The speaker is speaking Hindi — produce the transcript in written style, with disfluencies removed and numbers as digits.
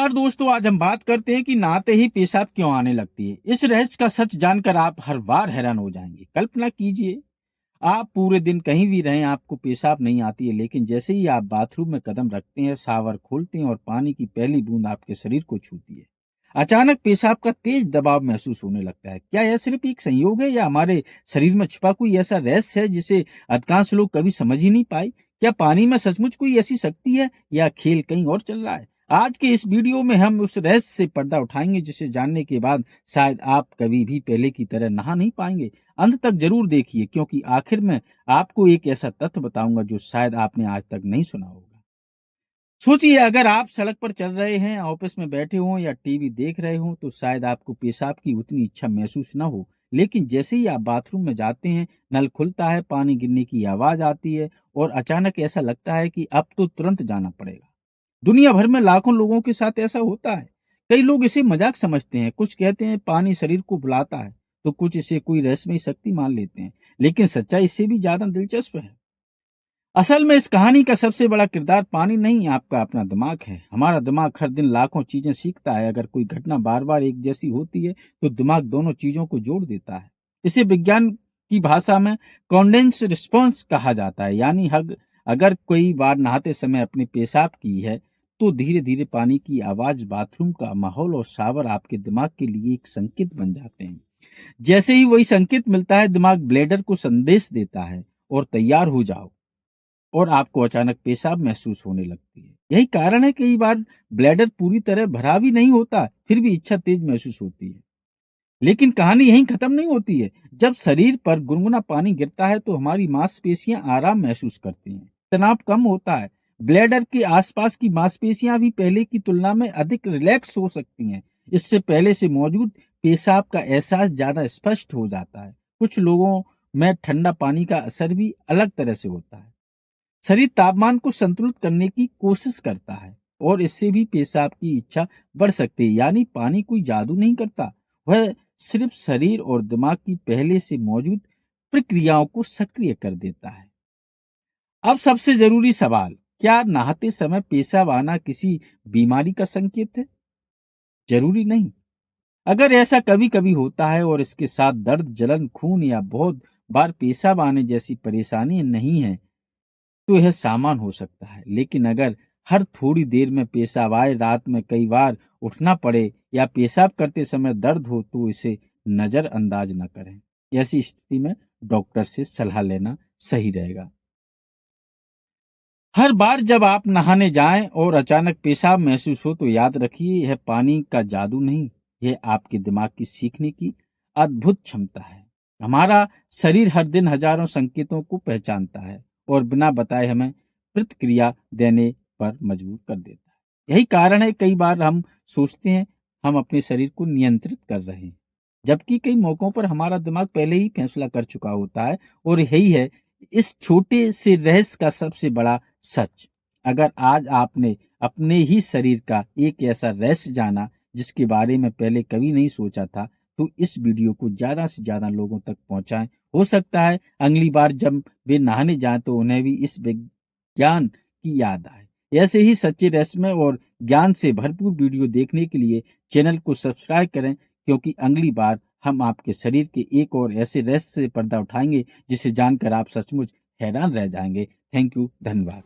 और दोस्तों आज हम बात करते हैं कि नहाते ही पेशाब क्यों आने लगती है। इस रहस्य का सच जानकर आप हर बार हैरान हो जाएंगे। कल्पना कीजिए, आप पूरे दिन कहीं भी रहें, आपको पेशाब नहीं आती है, लेकिन जैसे ही आप बाथरूम में कदम रखते हैं, शावर खोलते हैं और पानी की पहली बूंद आपके शरीर को छूती है, अचानक पेशाब का तेज दबाव महसूस होने लगता है। क्या यह सिर्फ एक संयोग है या हमारे शरीर में छुपा कोई ऐसा रहस्य है जिसे अधिकांश लोग कभी समझ ही नहीं पाए? क्या पानी में सचमुच कोई ऐसी शक्ति है या खेल कहीं और चल रहा है? आज के इस वीडियो में हम उस रहस्य से पर्दा उठाएंगे जिसे जानने के बाद शायद आप कभी भी पहले की तरह नहा नहीं पाएंगे। अंत तक जरूर देखिए, क्योंकि आखिर में आपको एक ऐसा तथ्य बताऊंगा जो शायद आपने आज तक नहीं सुना होगा। सोचिए, अगर आप सड़क पर चल रहे हैं, ऑफिस में बैठे हों या टीवी देख रहे हों, तो शायद आपको पेशाब की उतनी इच्छा महसूस ना हो, लेकिन जैसे ही आप बाथरूम में जाते हैं, नल खुलता है, पानी गिरने की आवाज आती है और अचानक ऐसा लगता है कि अब तो तुरंत जाना पड़ेगा। दुनिया भर में लाखों लोगों के साथ ऐसा होता है। कई लोग इसे मजाक समझते हैं, कुछ कहते हैं पानी शरीर को बुलाता है, तो कुछ इसे कोई रहस्यमयी शक्ति मान लेते हैं। लेकिन सच्चाई इससे भी ज्यादा दिलचस्प है। असल में इस कहानी का सबसे बड़ा किरदार पानी नहीं, आपका अपना दिमाग है। हमारा दिमाग हर दिन लाखों चीजें सीखता है। अगर कोई घटना बार बार एक जैसी होती है, तो दिमाग दोनों चीजों को जोड़ देता है। इसे विज्ञान की भाषा में कॉन्डेंस रिस्पॉन्स कहा जाता है। यानी अगर कोई बार नहाते समय अपने पेशाब की है, तो धीरे धीरे पानी की आवाज, बाथरूम का माहौल और शावर आपके दिमाग के लिए एक संकेत बन जाते हैं। जैसे ही वही संकेत मिलता है, दिमाग ब्लेडर को संदेश देता है और तैयार हो जाओ, और आपको अचानक पेशाब महसूस होने लगती है। यही कारण है कई बार ब्लैडर पूरी तरह भरा भी नहीं होता, फिर भी इच्छा तेज महसूस होती है। लेकिन कहानी यहीं खत्म नहीं होती है। जब शरीर पर गुनगुना पानी गिरता है, तो हमारी मांसपेशियां आराम महसूस करती हैं, तनाव कम होता है। ब्लैडर के आसपास की मांसपेशियां भी पहले की तुलना में अधिक रिलैक्स हो सकती हैं। इससे पहले से मौजूद पेशाब का एहसास ज्यादा स्पष्ट हो जाता है। कुछ लोगों में ठंडा पानी का असर भी अलग तरह से होता है। शरीर तापमान को संतुलित करने की कोशिश करता है और इससे भी पेशाब की इच्छा बढ़ सकती है। यानी पानी कोई जादू नहीं करता, वह सिर्फ शरीर और दिमाग की पहले से मौजूद प्रक्रियाओं को सक्रिय कर देता है। अब सबसे जरूरी सवाल, क्या नहाते समय पेशाब आना किसी बीमारी का संकेत है? जरूरी नहीं। अगर ऐसा कभी कभी होता है और इसके साथ दर्द, जलन, खून या बहुत बार पेशाब आने जैसी परेशानी नहीं है, तो यह सामान हो सकता है। लेकिन अगर हर थोड़ी देर में पेशाब आए, रात में कई बार उठना पड़े या पेशाब करते समय दर्द हो, तो इसे नजरअंदाज न करें। ऐसी स्थिति में डॉक्टर से सलाह लेना सही रहेगा। हर बार जब आप नहाने जाएं और अचानक पेशाब महसूस हो, तो याद रखिए, यह पानी का जादू नहीं, यह आपके दिमाग की सीखने की अद्भुत क्षमता है। हमारा शरीर हर दिन हजारों संकेतों को पहचानता है और बिना बताए हमें प्रतिक्रिया देने पर मजबूर कर देता है। यही कारण है कई बार हम सोचते हैं हम अपने शरीर को नियंत्रित कर रहे हैं, जबकि कई मौकों पर हमारा दिमाग पहले ही फैसला कर चुका होता है। और यही है इस छोटे से रहस्य का सबसे बड़ा सच। अगर आज आपने अपने ही शरीर का एक ऐसा रहस्य जाना जिसके बारे में पहले कभी नहीं सोचा था, तो इस वीडियो को ज्यादा से ज्यादा लोगों तक पहुंचाएं। हो सकता है अगली बार जब वे नहाने जाएं, तो उन्हें भी इस विज्ञान की याद आए। ऐसे ही सच्चे रहस्यमय और ज्ञान से भरपूर वीडियो देखने के लिए चैनल को सब्सक्राइब करें, क्योंकि अगली बार हम आपके शरीर के एक और ऐसे रहस्य से पर्दा उठाएंगे जिसे जानकर आप सचमुच हैरान रह जाएंगे। थैंक यू, धन्यवाद।